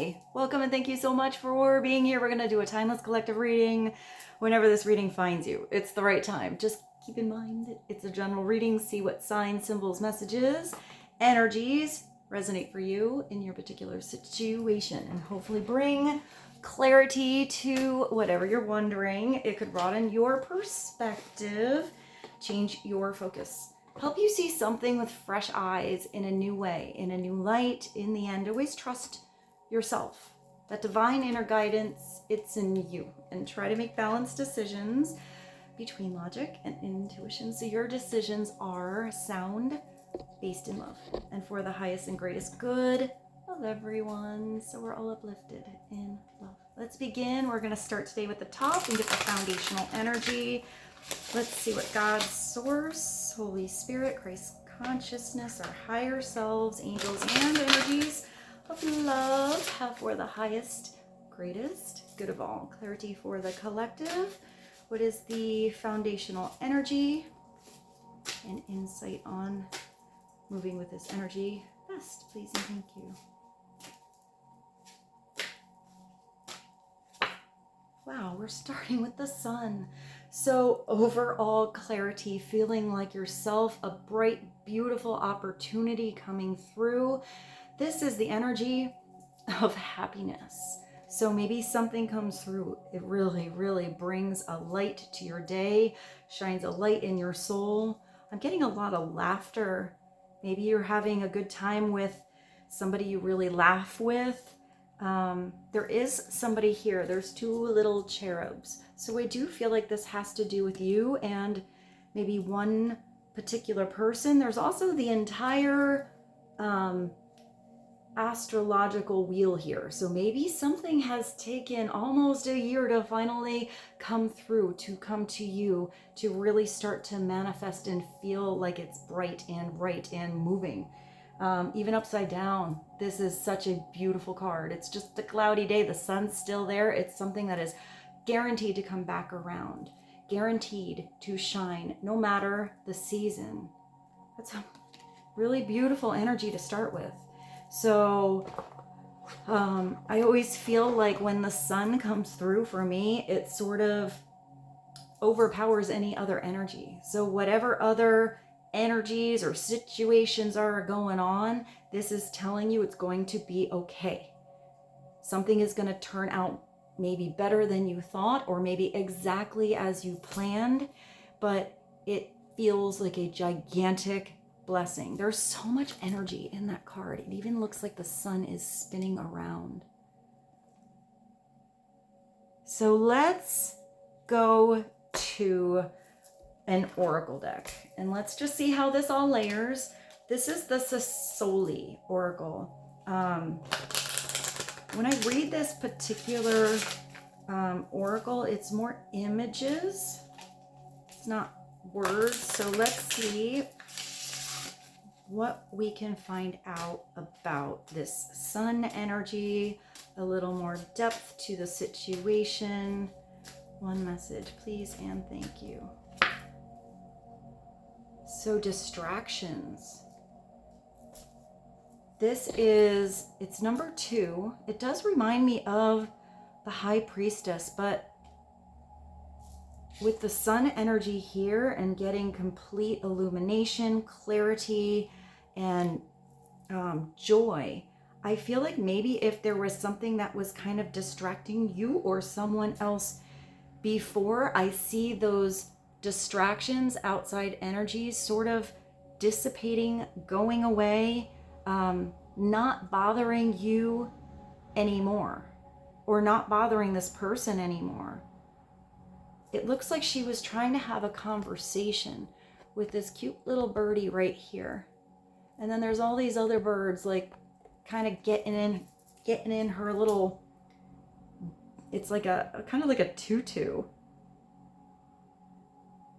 Hi, welcome and thank you so much for being here. We're going to do a timeless collective reading whenever this reading finds you. It's the right time. Just keep in mind that it's a general reading. See what signs, symbols, messages, energies resonate for you in your particular situation and hopefully bring clarity to whatever you're wondering. It could broaden your perspective, change your focus, help you see something with fresh eyes in a new way, in a new light. In the end, always trust yourself. That divine inner guidance, it's in you. And try to make balanced decisions between logic and intuition, so your decisions are sound, based in love, and for the highest and greatest good of everyone. So we're all uplifted in love. Let's begin. We're going to start today with the top and get the foundational energy. Let's see what God's source, Holy Spirit, Christ consciousness, our higher selves, angels, and energies of love have for the highest, greatest good of all. Clarity for the collective. What is the foundational energy? And insight on moving with this energy best, please and thank you. Wow, we're starting with the sun. So overall clarity, feeling like yourself, a bright, beautiful opportunity coming through. This is the energy of happiness. So maybe something comes through. It really, really brings a light to your day, shines a light in your soul. I'm getting a lot of laughter. Maybe you're having a good time with somebody you really laugh with. There is somebody here. There's two little cherubs. So I do feel like this has to do with you and maybe one particular person. There's also the entire astrological wheel here. So maybe something has taken almost a year to finally come through, to come to you, to really start to manifest and feel like it's bright and right and moving. Even upside down, this is such a beautiful card. It's just a cloudy day. The sun's still there. It's something that is guaranteed to come back around, guaranteed to shine no matter the season. That's a really beautiful energy to start with. So I always feel like when the sun comes through for me, it sort of overpowers any other energy. So whatever other energies or situations are going on, this is telling you it's going to be okay. Something is going to turn out maybe better than you thought, or maybe exactly as you planned, but it feels like a gigantic blessing. There's so much energy in that card. It even looks like the sun is spinning around. So let's go to an oracle deck and let's just see how this all layers. This is the Sasoli oracle. When I read this particular oracle, it's more images. It's not words. So let's see what we can find out about this sun energy, a little more depth to the situation. One message, please and thank you. So distractions. It's number 2. It does remind me of the High Priestess, but with the sun energy here and getting complete illumination, clarity, and joy, I feel like maybe if there was something that was kind of distracting you or someone else before, I see those distractions, outside energies sort of dissipating, going away, not bothering you anymore, or not bothering this person anymore. It looks like she was trying to have a conversation with this cute little birdie right here. And then there's all these other birds like kind of getting in her little, it's like a kind of like a tutu.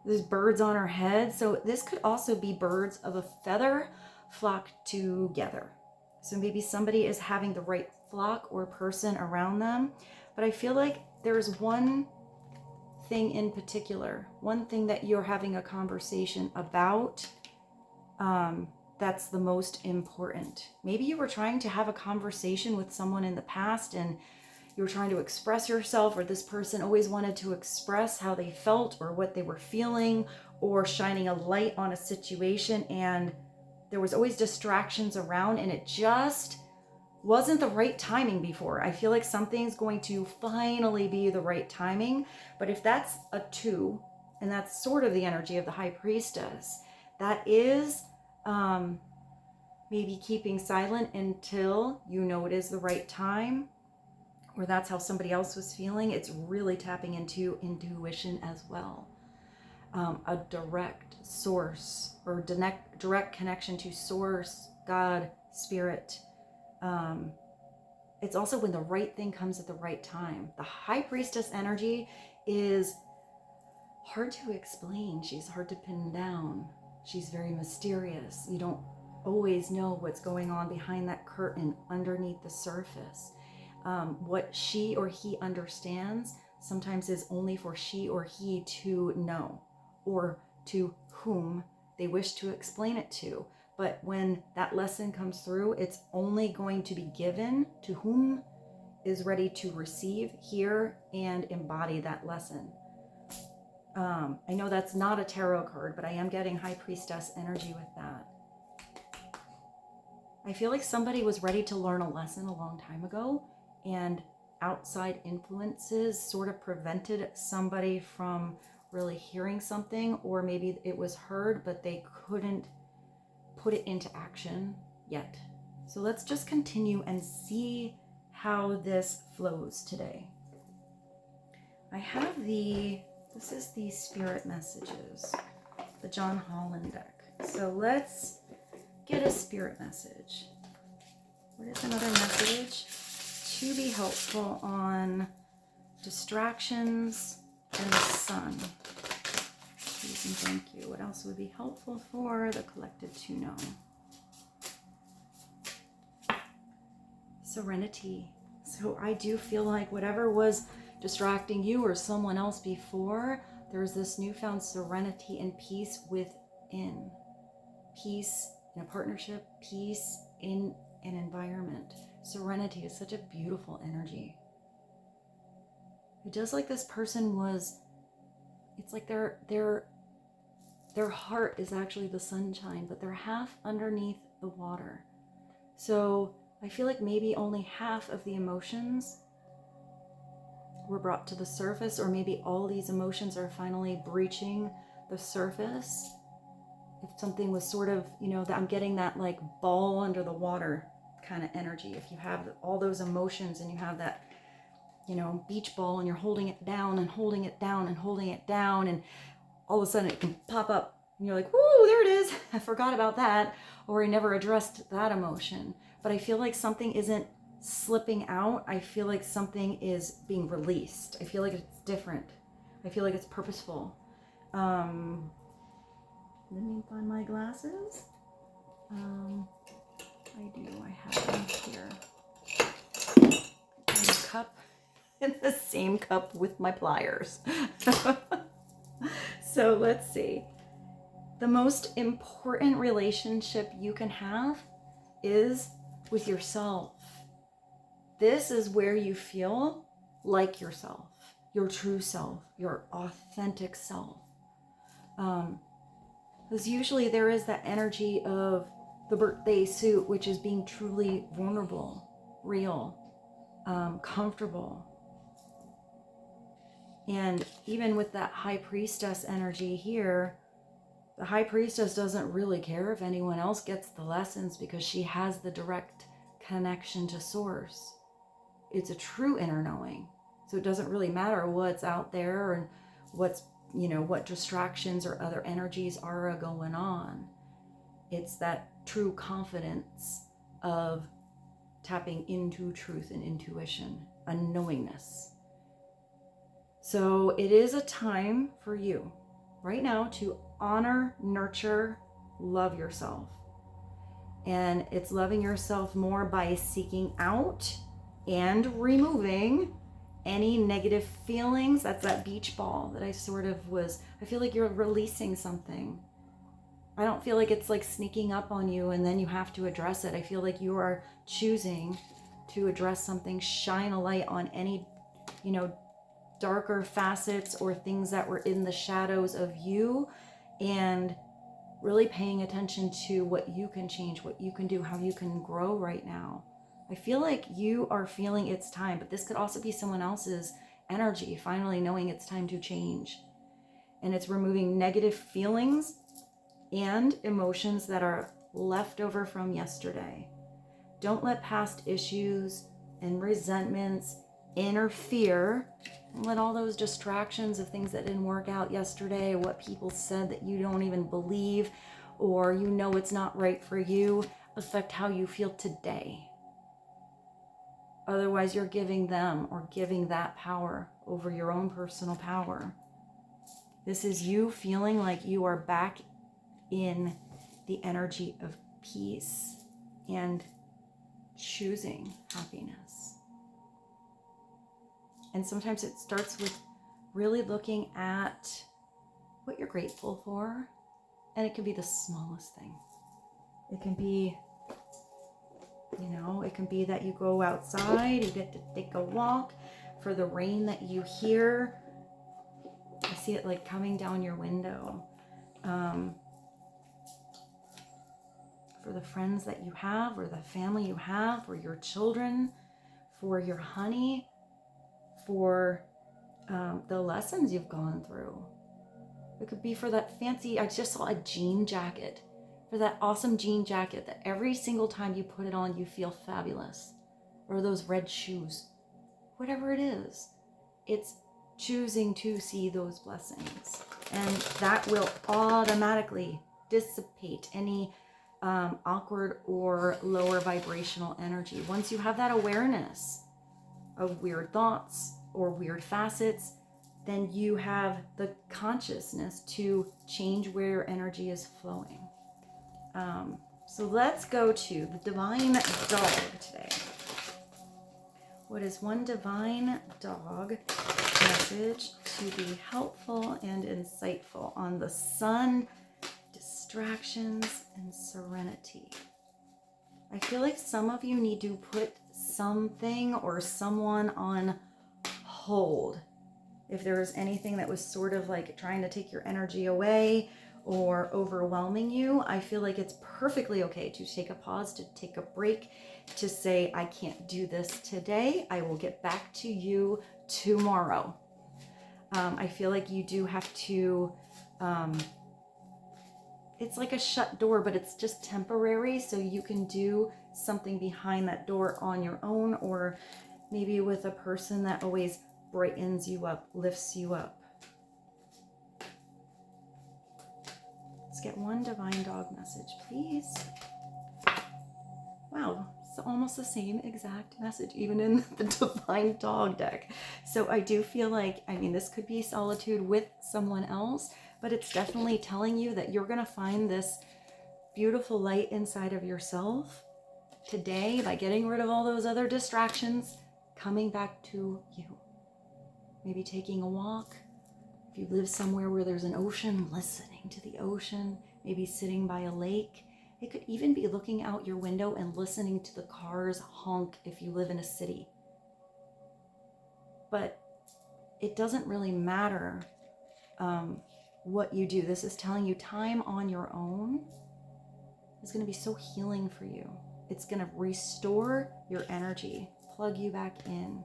There's birds on her head. So this could also be birds of a feather flocked together. So maybe somebody is having the right flock or person around them. But I feel like there's one thing in particular, one thing that you're having a conversation about, that's the most important. Maybe you were trying to have a conversation with someone in the past and you were trying to express yourself, or this person always wanted to express how they felt or what they were feeling, or shining a light on a situation, and there was always distractions around and it just wasn't the right timing before. I feel like something's going to finally be the right timing. But if that's a 2, and that's sort of the energy of the High Priestess, that is maybe keeping silent until you know it is the right time, or that's how somebody else was feeling. It's really tapping into intuition as well. A direct source, or direct connection to source, God, spirit. It's also when the right thing comes at the right time. The High Priestess energy is hard to explain. She's hard to pin down. She's very mysterious. You don't always know what's going on behind that curtain, underneath the surface. What she or he understands sometimes is only for she or he to know, or to whom they wish to explain it to. But when that lesson comes through, it's only going to be given to whom is ready to receive, hear, and embody that lesson. I know that's not a tarot card, but I am getting High Priestess energy with that. I feel like somebody was ready to learn a lesson a long time ago, and outside influences sort of prevented somebody from really hearing something, or maybe it was heard, but they couldn't put it into action yet. So let's just continue and see how this flows today. I have this is the Spirit Messages, the John Holland deck. So let's get a Spirit message. What is another message to be helpful on distractions and the sun? Please and thank you. What else would be helpful for the collective to know? Serenity. So I do feel like whatever was distracting you or someone else before, there's this newfound serenity and peace within. Peace in a partnership, peace in an environment. Serenity is such a beautiful energy. It just like this person was, it's like their heart is actually the sunshine, but they're half underneath the water. So I feel like maybe only half of the emotions were brought to the surface, or maybe all these emotions are finally breaching the surface. If something was sort of, that I'm getting that like ball under the water kind of energy. If you have all those emotions and you have that, beach ball, and you're holding it down and holding it down and holding it down, and all of a sudden it can pop up and you're like, whoo, there it is. I forgot about that. Or I never addressed that emotion. But I feel like something isn't slipping out. I feel like something is being released. I feel like it's different. I feel like it's purposeful. Let me find my glasses. I have them here. And a cup, in the same cup with my pliers. So let's see. The most important relationship you can have is with yourself. This is where you feel like yourself, your true self, your authentic self. Because usually there is that energy of the birthday suit, which is being truly vulnerable, real, comfortable. And even with that High Priestess energy here, the High Priestess doesn't really care if anyone else gets the lessons, because she has the direct connection to source. It's a true inner knowing. So it doesn't really matter what's out there and what's, what distractions or other energies are going on. It's that true confidence of tapping into truth and intuition, a knowingness. So it is a time for you right now to honor, nurture, love yourself. And it's loving yourself more by seeking out and removing any negative feelings. That's that beach ball that I feel like you're releasing something. I don't feel like it's like sneaking up on you and then you have to address it. I feel like you are choosing to address something, shine a light on any, you know, darker facets or things that were in the shadows of you, and really paying attention to what you can change, what you can do, how you can grow right now. I feel like you are feeling it's time, but this could also be someone else's energy, finally knowing it's time to change. And it's removing negative feelings and emotions that are left over from yesterday. Don't let past issues and resentments interfere. Don't let all those distractions of things that didn't work out yesterday, or what people said that you don't even believe, or you know it's not right for you, affect how you feel today. Otherwise, you're giving them or giving that power over your own personal power. This is you feeling like you are back in the energy of peace and choosing happiness. And sometimes it starts with really looking at what you're grateful for. And it can be the smallest thing. It can be, you know, it can be that you go outside, you get to take a walk, for the rain that you hear. I see it like coming down your window. For the friends that you have, or the family you have, or your children, for your honey, for the lessons you've gone through. It could be for that fancy, I just saw a jean jacket, for that awesome jean jacket that every single time you put it on, you feel fabulous. Or those red shoes, whatever it is, it's choosing to see those blessings. And that will automatically dissipate any awkward or lower vibrational energy. Once you have that awareness of weird thoughts or weird facets, then you have the consciousness to change where your energy is flowing. So let's go to the divine dog today. What is one divine dog message to be helpful and insightful on the sun, distractions, and serenity? I feel like some of you need to put something or someone on hold. If there was anything that was sort of like trying to take your energy away or overwhelming you, I feel like it's perfectly okay to take a pause, to take a break, to say, I can't do this today. I will get back to you tomorrow. I feel like you do have to, it's like a shut door, but it's just temporary. So you can do something behind that door on your own, or maybe with a person that always brightens you up, lifts you up. Let's get one divine dog message, please. Wow, it's almost the same exact message, even in the divine dog deck. So I do feel like, I mean, this could be solitude with someone else, but it's definitely telling you that you're going to find this beautiful light inside of yourself today by getting rid of all those other distractions, coming back to you. Maybe taking a walk. If you live somewhere where there's an ocean, listening to the ocean, maybe sitting by a lake. It could even be looking out your window and listening to the cars honk if you live in a city. But it doesn't really matter what you do. This is telling you time on your own is going to be so healing for you. It's going to restore your energy, plug you back in.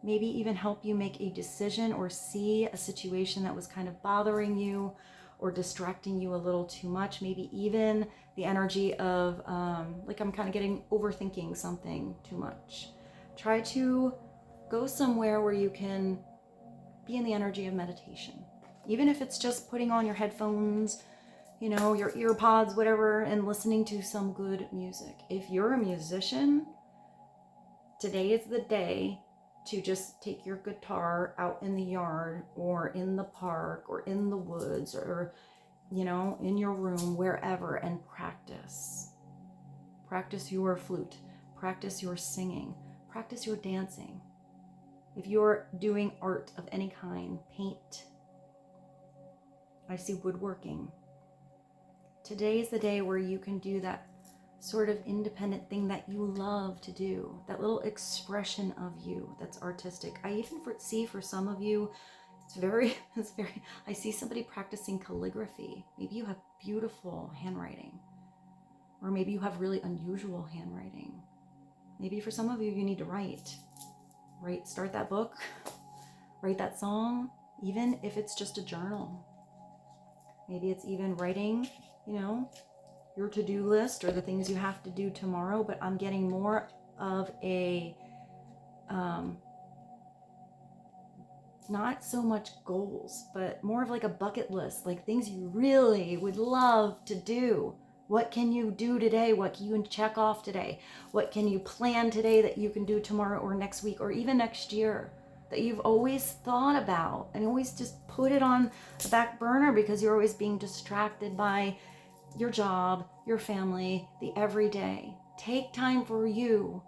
Maybe even help you make a decision or see a situation that was kind of bothering you or distracting you a little too much. Maybe even the energy of like I'm kind of getting overthinking something too much. Try to go somewhere where you can be in the energy of meditation. Even if it's just putting on your headphones, you know, your ear pods, whatever, and listening to some good music. If you're a musician, today is the day to just take your guitar out in the yard or in the park or in the woods or, you know, in your room, wherever, and practice. Practice your flute, practice your singing, practice your dancing. If you're doing art of any kind, paint. I see woodworking. Today is the day where you can do that sort of independent thing that you love to do, that little expression of you that's artistic. I even see for some of you, it's very, I see somebody practicing calligraphy. Maybe you have beautiful handwriting, or maybe you have really unusual handwriting. Maybe for some of you, you need to write, start that book, write that song, even if it's just a journal. Maybe it's even writing, you know, your to-do list or the things you have to do tomorrow, but I'm getting more of a, not so much goals, but more of like a bucket list, like things you really would love to do. What can you do today? What can you check off today? What can you plan today that you can do tomorrow or next week or even next year that you've always thought about and always just put it on the back burner because you're always being distracted by your job, your family, the everyday. Take time for you.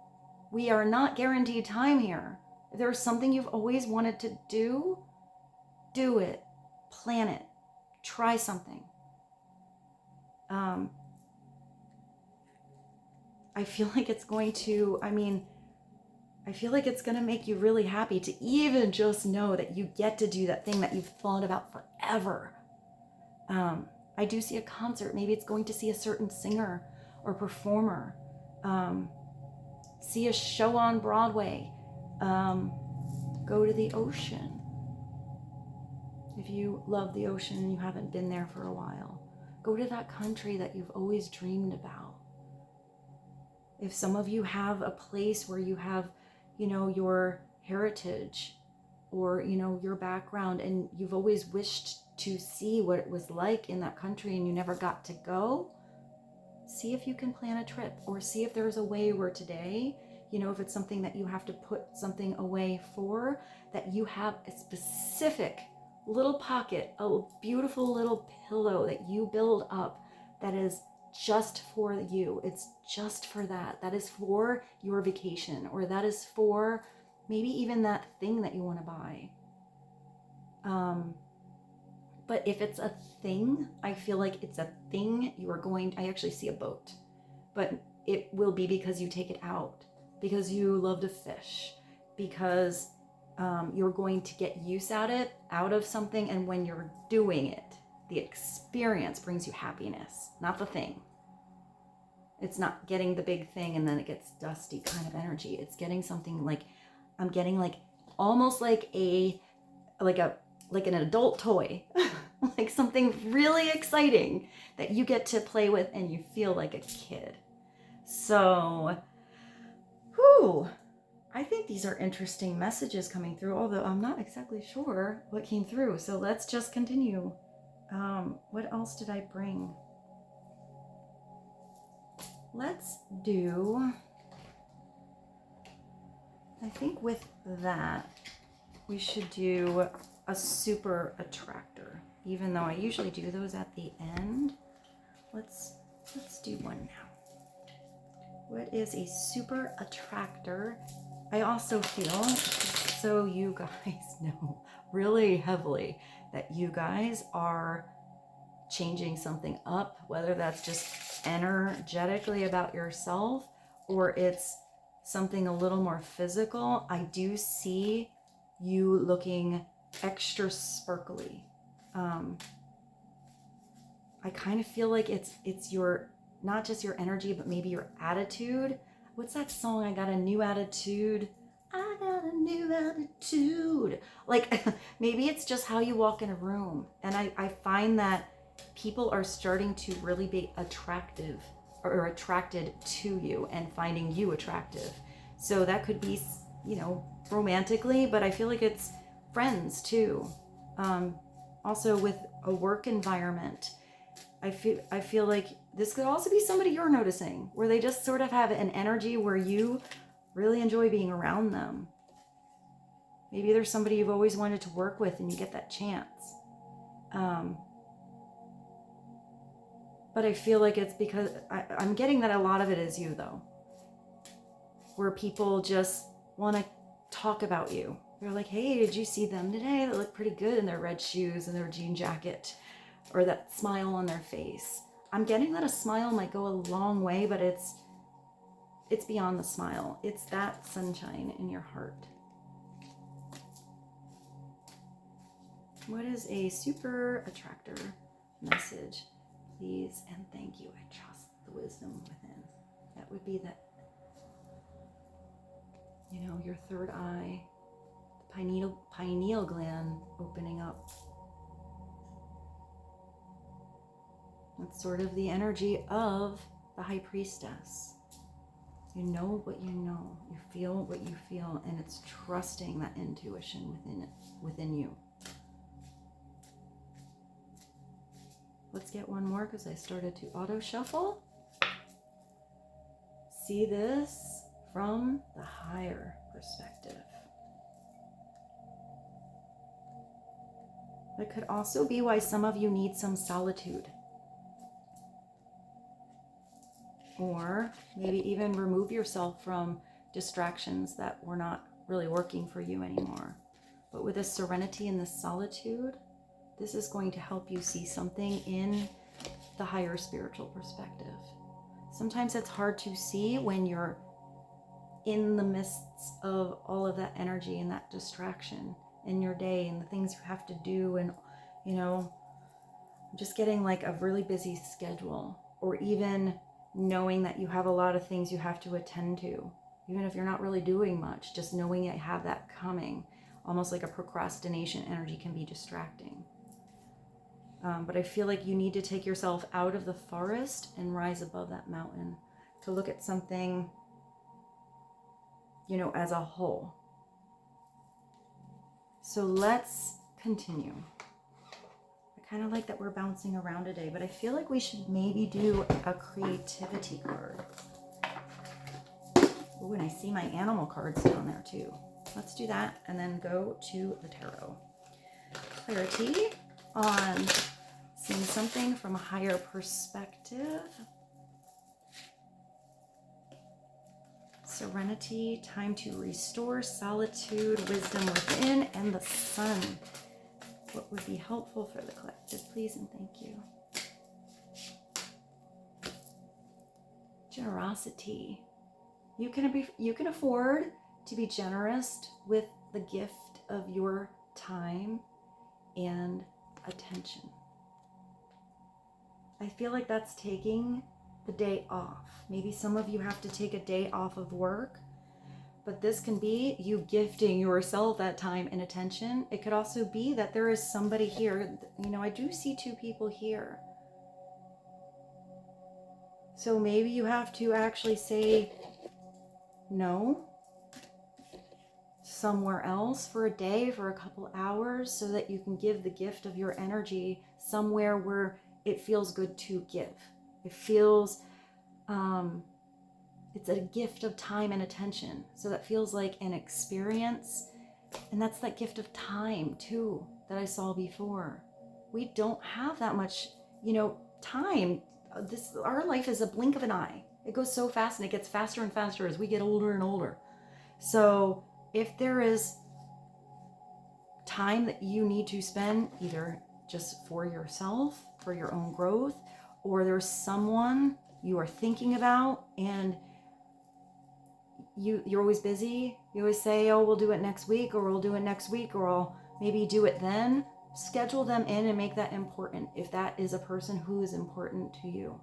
We are not guaranteed time here. If there's something you've always wanted to do it. Plan it. Try something. I feel like it's going to, I feel like it's going to make you really happy to even just know that you get to do that thing that you've thought about forever. I do see a concert. Maybe it's going to see a certain singer or performer. See a show on Broadway. Go to the ocean. If you love the ocean and you haven't been there for a while, go to that country that you've always dreamed about. If some of you have a place where you have, your heritage or, your background and you've always wished to see what it was like in that country and you never got to go, see if you can plan a trip or see if there's a way where today, if it's something that you have to put something away for, that you have a specific little pocket, a beautiful little pillow that you build up that is just for you. It's just for that. That is for your vacation, or that is for maybe even that thing that you want to buy. But if it's a thing, I feel like it's a thing I actually see a boat, but it will be because you take it out, because you love to fish, because you're going to get use out of something. And when you're doing it, the experience brings you happiness, not the thing. It's not getting the big thing and then it gets dusty kind of energy. It's getting something like, I'm getting like almost like an adult toy, like something really exciting that you get to play with and you feel like a kid. So, I think these are interesting messages coming through, although I'm not exactly sure what came through. So let's just continue. What else did I bring? Let's do, I think with that, we should do a super attractor, even though I usually do those at the end. Let's do one now. What is a super attractor? I also feel, so you guys know really heavily that you guys are changing something up, whether that's just energetically about yourself or it's something a little more physical. I do see you looking extra sparkly. I kind of feel like it's your, not just your energy, but maybe your attitude. What's that song? I got a new attitude. I got a new attitude. Like maybe it's just how you walk in a room. And I find that people are starting to really be attractive or attracted to you and finding you attractive. So that could be, romantically, but I feel like it's friends too. Also with a work environment, I feel like this could also be somebody you're noticing where they just sort of have an energy where you really enjoy being around them. Maybe there's somebody you've always wanted to work with and you get that chance. But I feel like it's because I'm getting that a lot of it is you though, where people just want to talk about you. They're like, hey, did you see them today? They look pretty good in their red shoes and their jean jacket or that smile on their face. I'm getting that a smile might go a long way, but it's beyond the smile. It's that sunshine in your heart. What is a super attractor message? Please and thank you. I trust the wisdom within. That would be that, you know, your third eye, the pineal gland opening up. It's sort of the energy of the high priestess. You know what you know, you feel what you feel, and it's trusting that intuition within you. Let's get one more because I started to auto shuffle. See this from the higher perspective. That could also be why some of you need some solitude. Or maybe even remove yourself from distractions that were not really working for you anymore. But with this serenity and this solitude, this is going to help you see something in the higher spiritual perspective. Sometimes it's hard to see when you're in the midst of all of that energy and that distraction in your day and the things you have to do. And, you know, just getting like a really busy schedule, or even knowing that you have a lot of things you have to attend to, even if you're not really doing much, just knowing you have that coming, almost like a procrastination energy, can be distracting. But I feel like you need to take yourself out of the forest and rise above that mountain to look at something, you know, as a whole. So let's continue. I kind of like that we're bouncing around today, but I feel like we should maybe do a creativity card. Oh, and I see my animal cards down there too. Let's do that and then go to the tarot. Clarity on seeing something from a higher perspective. Serenity, time to restore, solitude, wisdom within, and the sun. What would be helpful for the collective, please and thank you. Generosity. You can afford to be generous with the gift of your time and attention. I feel like that's taking the day off. Maybe some of you have to take a day off of work, but this can be you gifting yourself that time and attention. It could also be that there is somebody here. You know, I do see two people here. So maybe you have to actually say no somewhere else for a day, for a couple hours, so that you can give the gift of your energy somewhere where it feels good to give. It feels, it's a gift of time and attention. So that feels like an experience. And that's that gift of time too, that I saw before. We don't have that much, you know, time. Our life is a blink of an eye. It goes so fast, and it gets faster and faster as we get older and older. So if there is time that you need to spend either just for yourself, for your own growth, or there's someone you are thinking about and you're always busy, you always say, oh, we'll do it next week, or we'll do it next week, or I'll maybe do it then. Schedule them in and make that important. If that is a person who is important to you,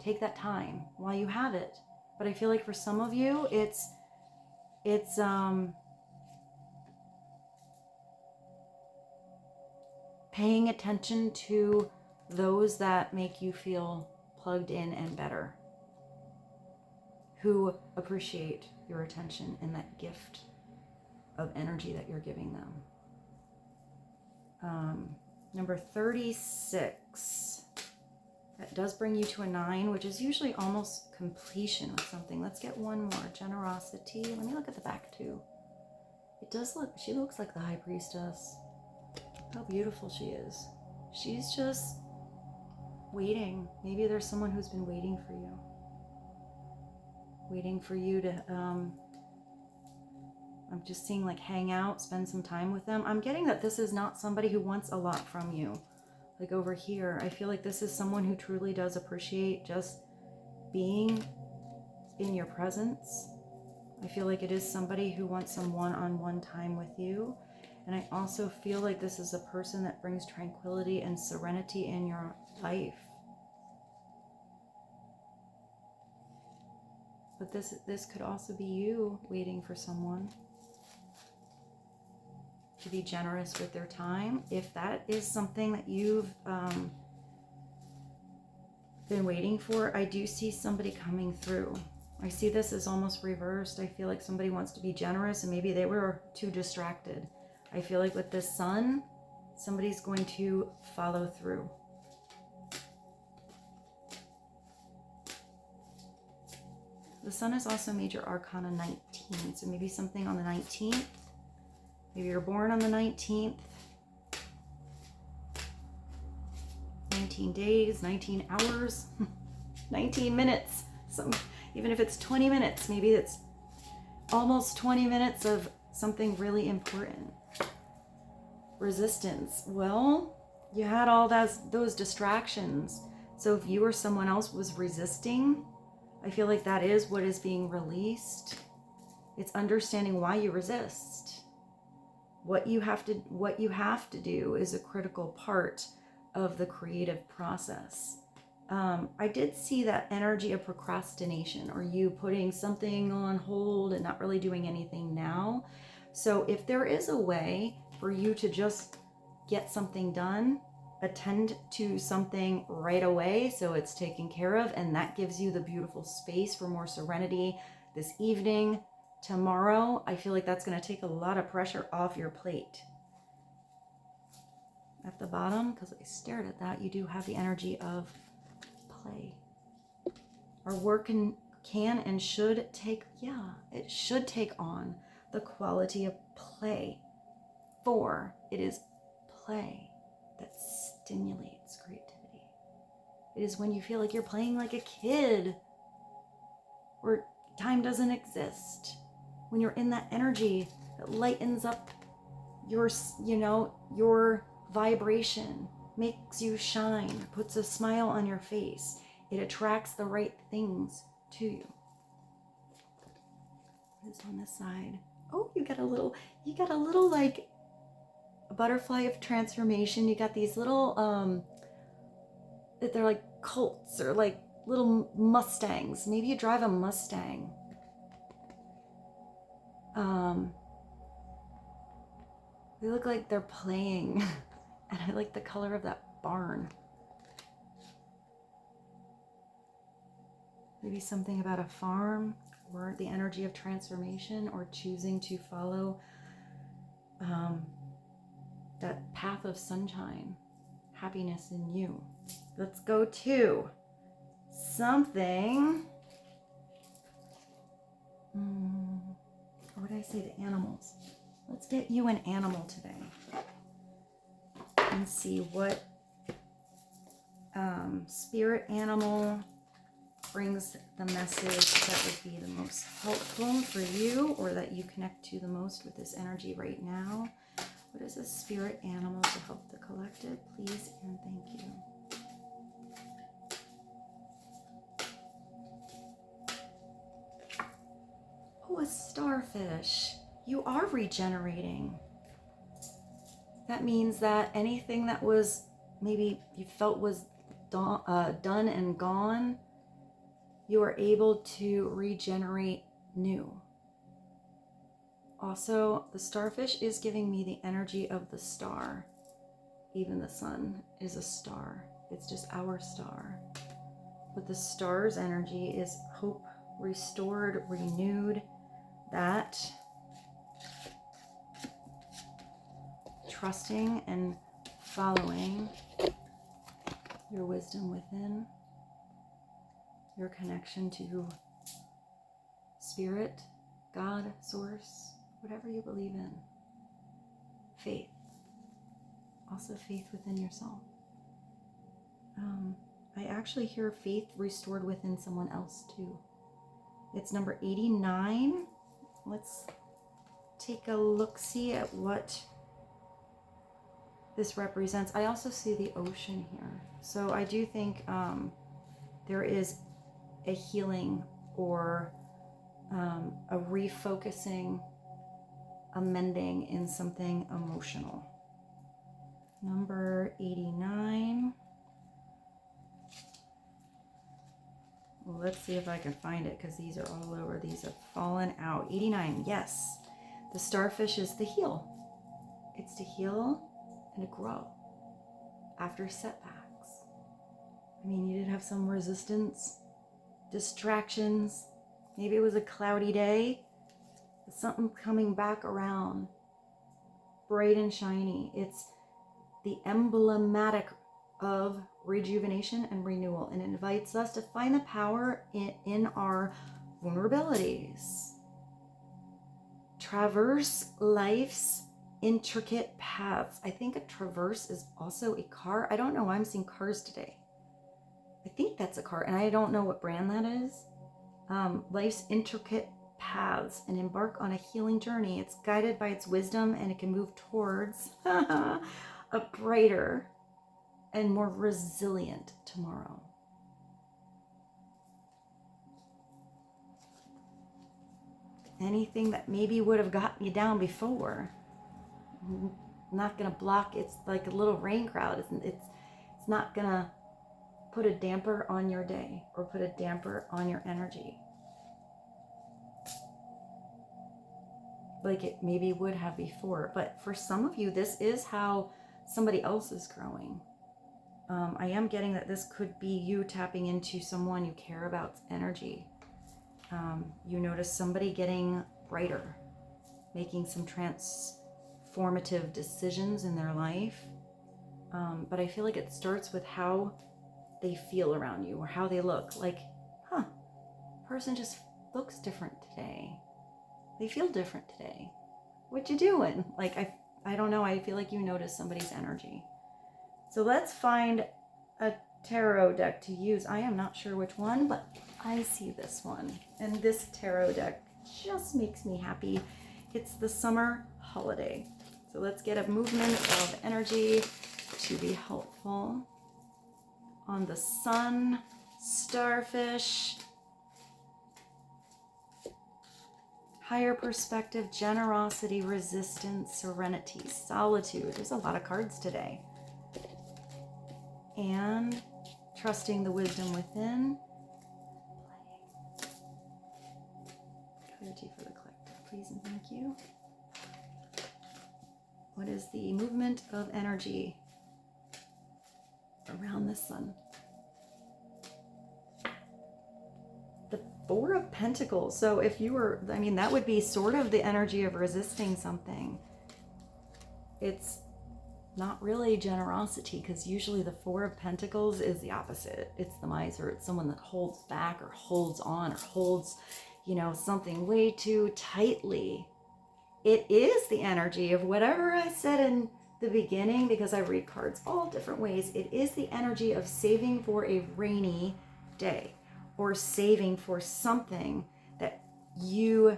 take that time while you have it. But I feel like for some of you, it's paying attention to those that make you feel plugged in and better, who appreciate your attention and that gift of energy that you're giving them. Number 36. That does bring you to a 9, which is usually almost completion with something. Let's get one more. Generosity. Let me look at the back too. It does look, she looks like the high priestess. How beautiful she is. She's just waiting. Maybe there's someone who's been waiting for you. Waiting for you to, I'm just seeing like hang out, spend some time with them. I'm getting that this is not somebody who wants a lot from you. like over here. I feel like this is someone who truly does appreciate just being in your presence. I feel like it is somebody who wants some one-on-one time with you. And I also feel like this is a person that brings tranquility and serenity in your life. But this could also be you waiting for someone to be generous with their time. If that is something that you've been waiting for, I do see somebody coming through. I see this as almost reversed. I feel like somebody wants to be generous and maybe they were too distracted. I feel like with this sun, somebody's going to follow through. The sun is also major arcana 19, so maybe something on the 19th. Maybe you're born on the 19th. 19 days, 19 hours, 19 minutes. Even if it's 20 minutes, maybe it's almost 20 minutes of something really important. Resistance. Well, you had all those distractions. So if you or someone else was resisting, I feel like that is what is being released. It's understanding why you resist. What you have to do is a critical part of the creative process. I did see that energy of procrastination, or you putting something on hold and not really doing anything now. So if there is a way for you to just get something done, attend to something right away so it's taken care of, and that gives you the beautiful space for more serenity this evening, tomorrow, I feel like that's going to take a lot of pressure off your plate. At the bottom, because I stared at that, you do have the energy of play. Our work can and should take, it should take on the quality of play. For it is play that stimulates creativity. It is when you feel like you're playing like a kid, where time doesn't exist. When you're in that energy that lightens up your vibration, makes you shine, puts a smile on your face. It attracts the right things to you. What is on this side? Oh, you got a little like a butterfly of transformation. You got these little they're like colts or like little Mustangs. Maybe you drive a Mustang. They look like they're playing. And I like the color of that barn. Maybe something about a farm, or the energy of transformation, or choosing to follow that path of sunshine, happiness in you. Let's go to something. What did I say to animals? Let's get you an animal today and see what spirit animal brings the message that would be the most helpful for you, or that you connect to the most with this energy right now. What is a spirit animal to help the collective, please and thank you. Oh, a starfish. You are regenerating. That means that anything that was maybe you felt was done and gone, you are able to regenerate new. Also, the starfish is giving me the energy of the star. Even the sun is a star. It's just our star. But the star's energy is hope, restored, renewed, that trusting and following your wisdom within, your connection to spirit, God, source, whatever you believe in. Faith. Also faith within yourself. I actually hear faith restored within someone else too. It's number 89. Let's take a look-see at what this represents. I also see the ocean here. So I do think there is a healing or a refocusing, a mending in something emotional. Number 89. Well, let's see if I can find it because these are all over. These have fallen out. 89, yes. The starfish is the heal. It's to heal and to grow after setbacks. I mean, you did have some resistance, distractions. Maybe it was a cloudy day. Something coming back around, bright and shiny. It's the emblematic of rejuvenation and renewal, and it invites us to find the power in our vulnerabilities. Traverse life's intricate paths. I think a traverse is also a car. I don't know why I'm seeing cars today. I think that's a car, and I don't know what brand that is. Life's intricate paths, and embark on a healing journey. It's guided by its wisdom, and it can move towards a brighter and more resilient tomorrow. Anything that maybe would have gotten you down before, not gonna block. It's like a little rain cloud. It's not gonna put a damper on your day or put a damper on your energy like it maybe would have before. But for some of you, this is how somebody else is growing. I am getting that this could be you tapping into someone you care about's energy. You notice somebody getting brighter, making some transformative decisions in their life. But I feel like it starts with how they feel around you or how they look. Like, person just looks different today. They feel different today. What you doing? Like, I don't know. I feel like you notice somebody's energy. So let's find a tarot deck to use. I am not sure which one, but I see this one. And this tarot deck just makes me happy. It's the summer holiday. So let's get a movement of energy to be helpful on the sun, starfish, higher perspective, generosity, resistance, serenity, solitude. There's a lot of cards today. And trusting the wisdom within. Clarity for the collective, please and thank you. What is the movement of energy around the sun? The Four of Pentacles. So if you were, I mean, that would be sort of the energy of resisting something. It's not really generosity, because usually the Four of Pentacles is the opposite. It's the miser. It's someone that holds back or holds on or holds, something way too tightly. It is the energy of whatever I said in the beginning, because I read cards all different ways. It is the energy of saving for a rainy day, or saving for something that you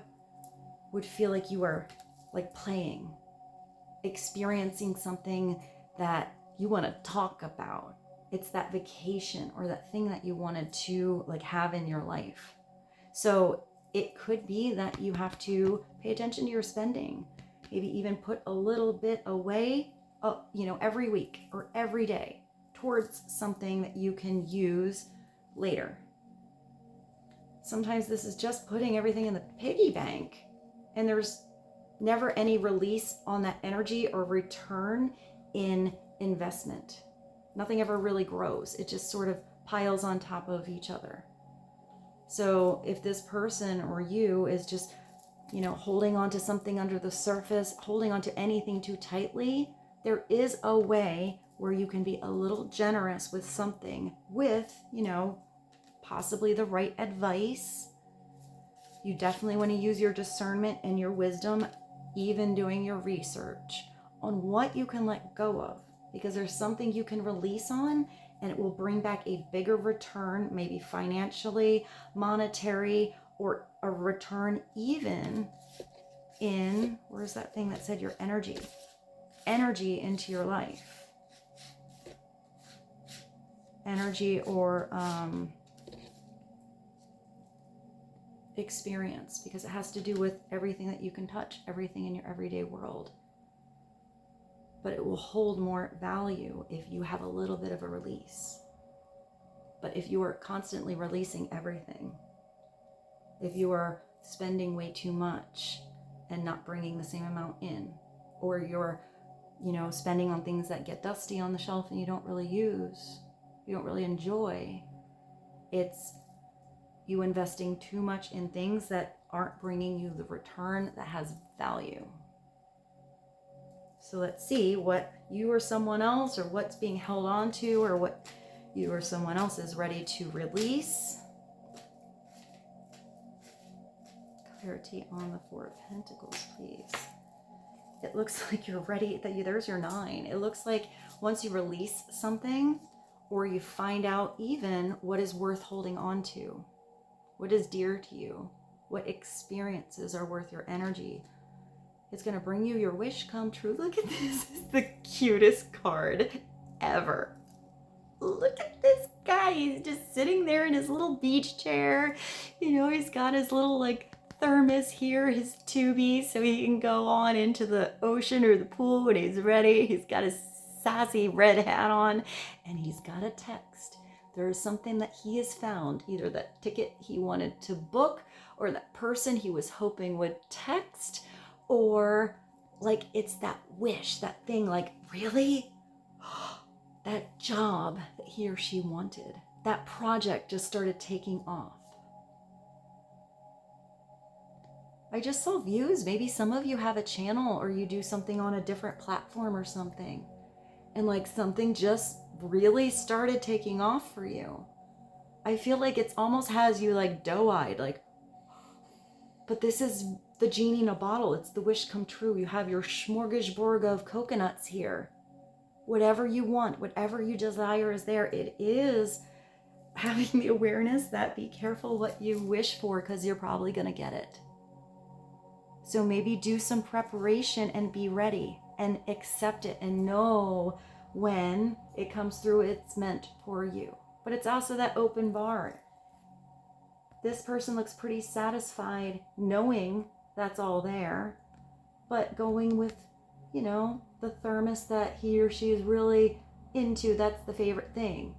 would feel like you are like playing, experiencing something that you want to talk about. It's that vacation or that thing that you wanted to like have in your life. So it could be that you have to pay attention to your spending, maybe even put a little bit away, every week or every day towards something that you can use later. Sometimes this is just putting everything in the piggy bank, and there's never any release on that energy or return in investment. Nothing ever really grows. It just sort of piles on top of each other. So if this person or you is just, holding on to something under the surface, holding on to anything too tightly, there is a way where you can be a little generous with something with, possibly the right advice. You definitely want to use your discernment and your wisdom, even doing your research on what you can let go of, because there's something you can release on and it will bring back a bigger return, maybe financially, monetary, or a return even in, where's that thing that said your energy? energy into your life. Energy or experience, because it has to do with everything that you can touch, everything in your everyday world. But it will hold more value if you have a little bit of a release. But if you are constantly releasing everything, if you are spending way too much and not bringing the same amount in, or you're, spending on things that get dusty on the shelf and you don't really use, you don't really enjoy, it's you investing too much in things that aren't bringing you the return that has value. So let's see what you or someone else, or what's being held on to, or what you or someone else is ready to release. Clarity on the Four of Pentacles, please. It looks like you're ready. There's your 9. It looks like once you release something, or you find out even what is worth holding on to, what is dear to you, what experiences are worth your energy, it's going to bring you your wish come true. Look at this. This is the cutest card ever. Look at this guy. He's just sitting there in his little beach chair. He's got his little thermos here, his tubie, so he can go on into the ocean or the pool when he's ready. He's got his sassy red hat on, and he's got a text. There is something that he has found, either that ticket he wanted to book, or that person he was hoping would text, or it's that wish, that thing, really? That job that he or she wanted. That project just started taking off. I just saw views. Maybe some of you have a channel, or you do something on a different platform or something. And something just really started taking off for you. I feel like it's almost has you doe-eyed, but this is the genie in a bottle. It's the wish come true. You have your smorgasbord of coconuts here. Whatever you want, whatever you desire is there. It is having the awareness that be careful what you wish for, because you're probably going to get it. So maybe do some preparation and be ready and accept it and know when it comes through, it's meant for you. But it's also that open bar. This person looks pretty satisfied knowing that's all there, but going with, the thermos that he or she is really into. That's the favorite thing.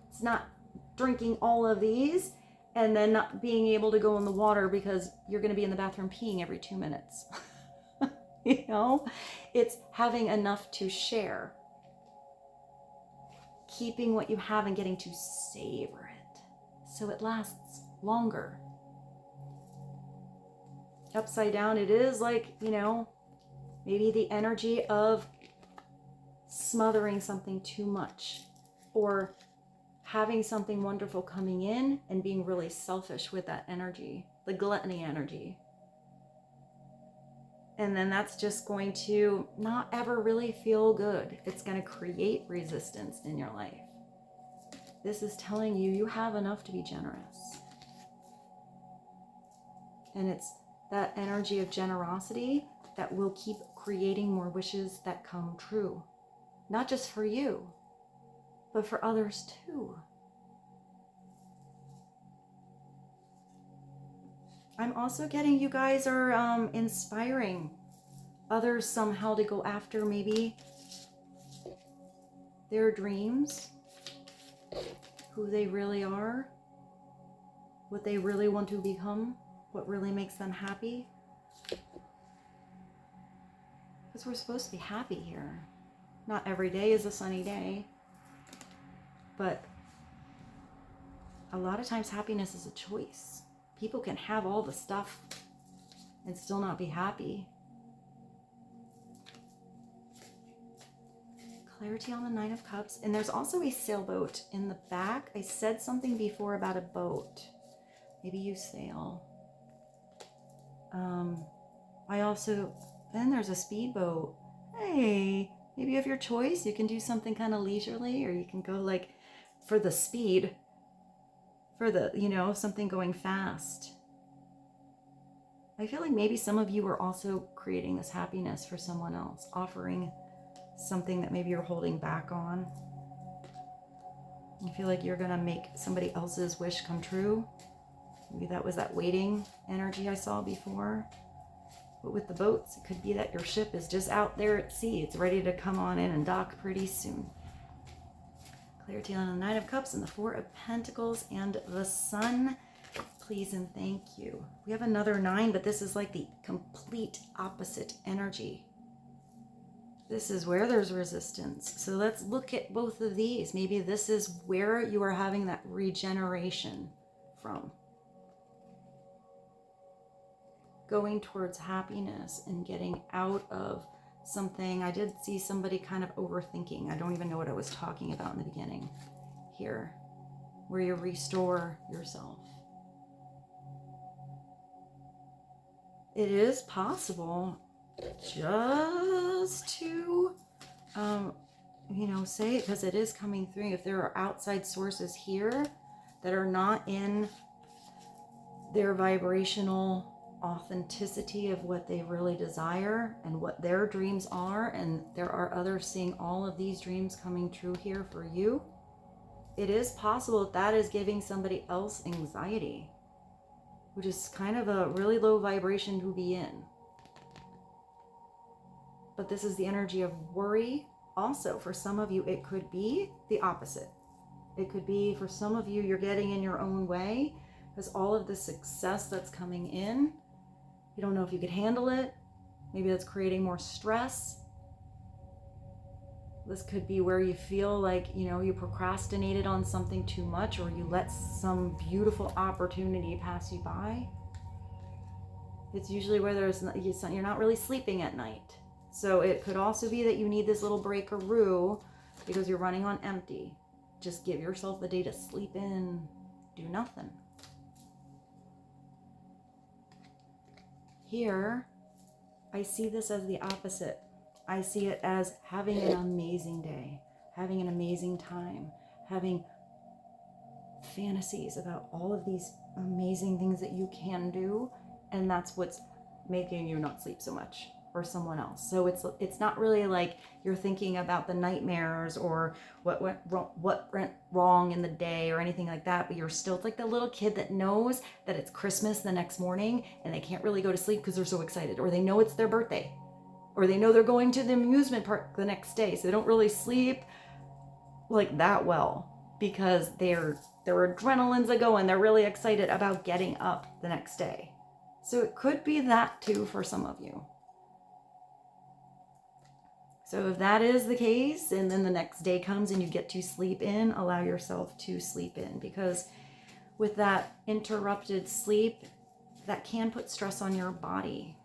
It's not drinking all of these and then not being able to go in the water because you're going to be in the bathroom peeing every 2 minutes. It's having enough to share, keeping what you have and getting to savor it so it lasts longer. Upside down, it is maybe the energy of smothering something too much, or having something wonderful coming in and being really selfish with that energy, the gluttony energy. And then that's just going to not ever really feel good. It's going to create resistance in your life. This is telling you you have enough to be generous. And it's that energy of generosity that will keep creating more wishes that come true. Not just for you, but for others too. I'm also getting you guys are inspiring others somehow to go after maybe their dreams, who they really are, what they really want to become, what really makes them happy. Because we're supposed to be happy here. Not every day is a sunny day, but a lot of times happiness is a choice. People can have all the stuff and still not be happy. Clarity on the Nine of Cups. And there's also a sailboat in the back. I said something before about a boat. Maybe you sail. Then there's a speedboat. Hey, maybe you have your choice. You can do something kind of leisurely, or you can go for the speed, for the, something going fast. I feel like maybe some of you are also creating this happiness for someone else, offering something that maybe you're holding back on. You feel like you're gonna make somebody else's wish come true. Maybe that was that waiting energy I saw before. But with the boats, it could be that your ship is just out there at sea. It's ready to come on in and dock pretty soon. Clarity on the Nine of Cups and the Four of Pentacles and the Sun. Please and thank you. We have another 9, but this is like the complete opposite energy. This is where there's resistance. So let's look at both of these. Maybe this is where you are having that regeneration from. Going towards happiness and getting out of something. I did see somebody kind of overthinking. I don't even know what I was talking about in the beginning here, where you restore yourself. It is possible just to, say, because it is coming through. If there are outside sources here that are not in their vibrational authenticity of what they really desire and what their dreams are, and there are others seeing all of these dreams coming true here for you, it is possible that is giving somebody else anxiety, which is kind of a really low vibration to be in. But this is the energy of worry. Also, for some of you, it could be the opposite. It could be, for some of you, you're getting in your own way because all of the success that's coming in, you don't know if you could handle it. Maybe that's creating more stress. This could be where you feel like, you procrastinated on something too much, or you let some beautiful opportunity pass you by. It's usually where you're not really sleeping at night. So it could also be that you need this little breakaroo because you're running on empty. Just give yourself the day to sleep in, do nothing. Here, I see this as the opposite. I see it as having an amazing day, having an amazing time, having fantasies about all of these amazing things that you can do, and that's what's making you not sleep so much, or someone else. So it's not really like you're thinking about the nightmares or what went wrong in the day or anything like that, but you're still, it's like the little kid that knows that it's Christmas the next morning and they can't really go to sleep because they're so excited, or they know it's their birthday, or they know they're going to the amusement park the next day, so they don't really sleep like that well because their adrenaline's a-going. They're really excited about getting up the next day. So it could be that too for some of you. So if that is the case, and then the next day comes and you get to sleep in, allow yourself to sleep in, because with that interrupted sleep, that can put stress on your body.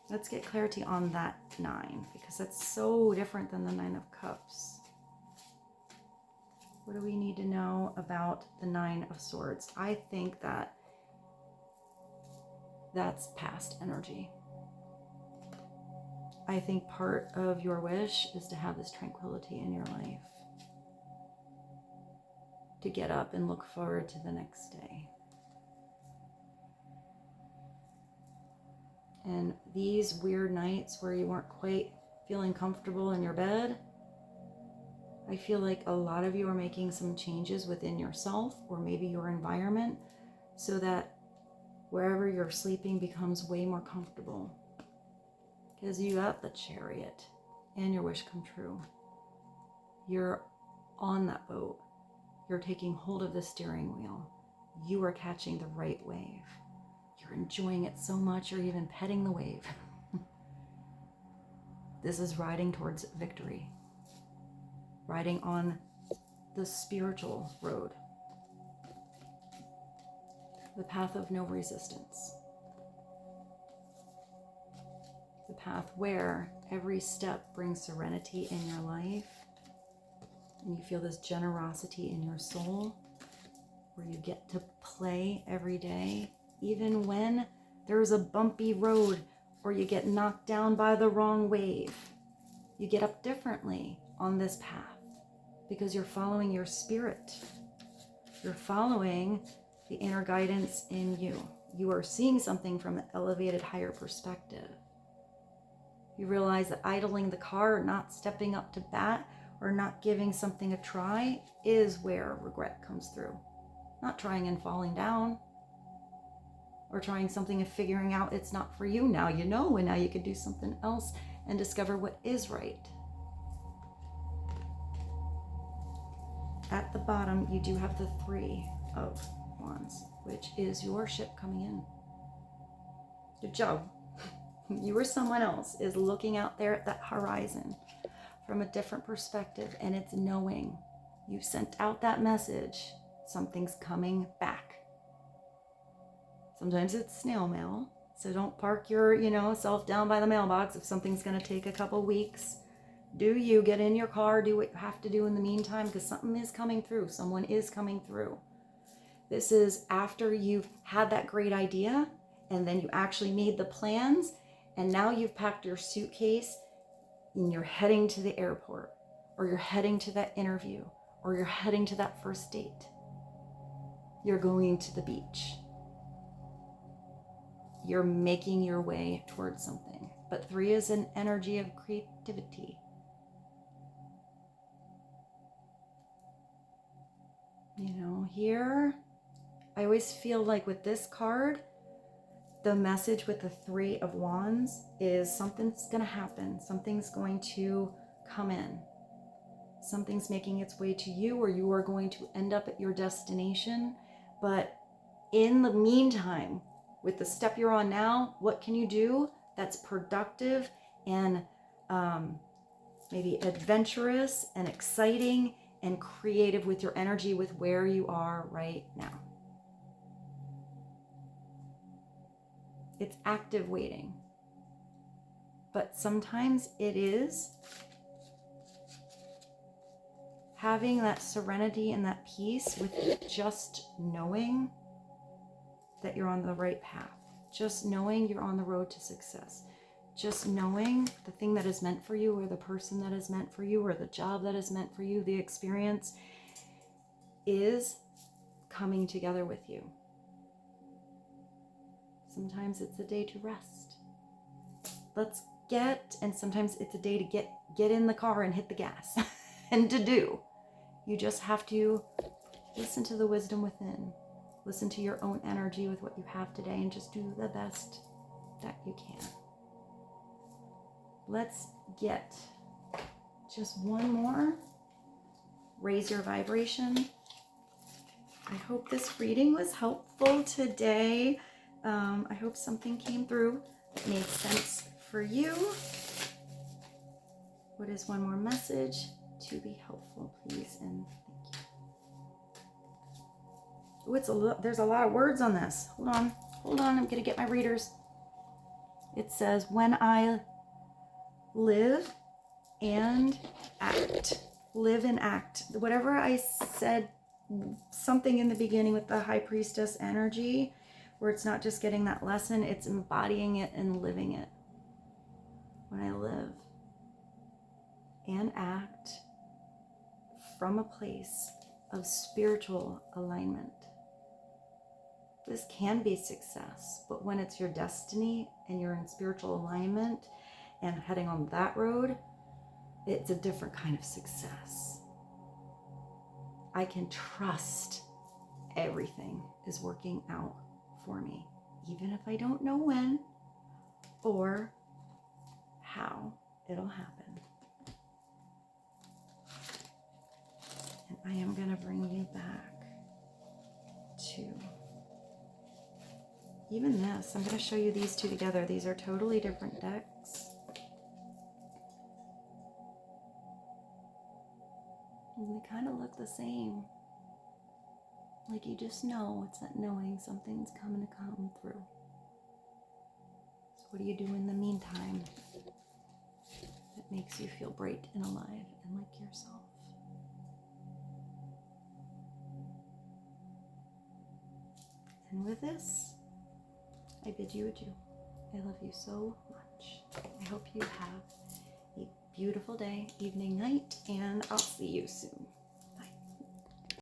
Let's get clarity on that 9, because that's so different than the 9 of Cups. What do we need to know about the 9 of Swords? I think that's past energy. I think part of your wish is to have this tranquility in your life, to get up and look forward to the next day. And these weird nights where you weren't quite feeling comfortable in your bed, I feel like a lot of you are making some changes within yourself or maybe your environment so that wherever you're sleeping becomes way more comfortable. Because you got the Chariot and your wish come true. You're on that boat. You're taking hold of the steering wheel. You are catching the right wave. You're enjoying it so much, you're even petting the wave. This is riding towards victory. Riding on the spiritual road. The path of no resistance. The path where every step brings serenity in your life, and you feel this generosity in your soul, where you get to play every day, even when there's a bumpy road or you get knocked down by the wrong wave. You get up differently on this path because you're following your spirit. You're following the inner guidance in you. You are seeing something from an elevated, higher perspective. You realize that idling the car or not stepping up to bat or not giving something a try is where regret comes through. Not trying and falling down, or trying something and figuring out it's not for you. Now you know, and now you can do something else and discover what is right. At the bottom, you do have the 3 of Wands, which is your ship coming in. Good job. You or someone else is looking out there at that horizon from a different perspective, and it's knowing you sent out that message. Something's coming back. Sometimes it's snail mail, so don't park your, self down by the mailbox if something's going to take a couple weeks. Do you get in your car, do what you have to do in the meantime, because something is coming through. Someone is coming through. This is after you've had that great idea, and then you actually made the plans, and now you've packed your suitcase, and you're heading to the airport, or you're heading to that interview, or you're heading to that first date. You're going to the beach. You're making your way towards something. But 3 is an energy of creativity. Here, I always feel like with this card, the message with the 3 of Wands is something's going to happen. Something's going to come in. Something's making its way to you, or you are going to end up at your destination. But in the meantime, with the step you're on now, what can you do that's productive and maybe adventurous and exciting and creative with your energy, with where you are right now? It's active waiting. But sometimes it is having that serenity and that peace with just knowing that you're on the right path. Just knowing you're on the road to success. Just knowing the thing that is meant for you, or the person that is meant for you, or the job that is meant for you, the experience is coming together with you. Sometimes it's a day to rest. And sometimes it's a day to get in the car and hit the gas and to do. You just have to listen to the wisdom within. Listen to your own energy with what you have today, and just do the best that you can. Let's get just one more. Raise your vibration. I hope this reading was helpful today. I hope something came through that made sense for you. What is one more message to be helpful, please? And thank you. There's a lot of words on this. Hold on, I'm gonna get my readers. It says, when I live and act. Live and act. Whatever I said, something in the beginning with the High Priestess energy, where it's not just getting that lesson, it's embodying it and living it. When I live and act from a place of spiritual alignment. This can be success, but when it's your destiny and you're in spiritual alignment and heading on that road, it's a different kind of success. I can trust everything is working out for me, even if I don't know when or how it'll happen. And I am going to bring you back to even this. I'm going to show you these two together. These are totally different decks. And they kind of look the same. Like you just know, it's that knowing something's coming to come through. So what do you do in the meantime that makes you feel bright and alive and like yourself? And with this, I bid you adieu. I love you so much. I hope you have a beautiful day, evening, night, and I'll see you soon.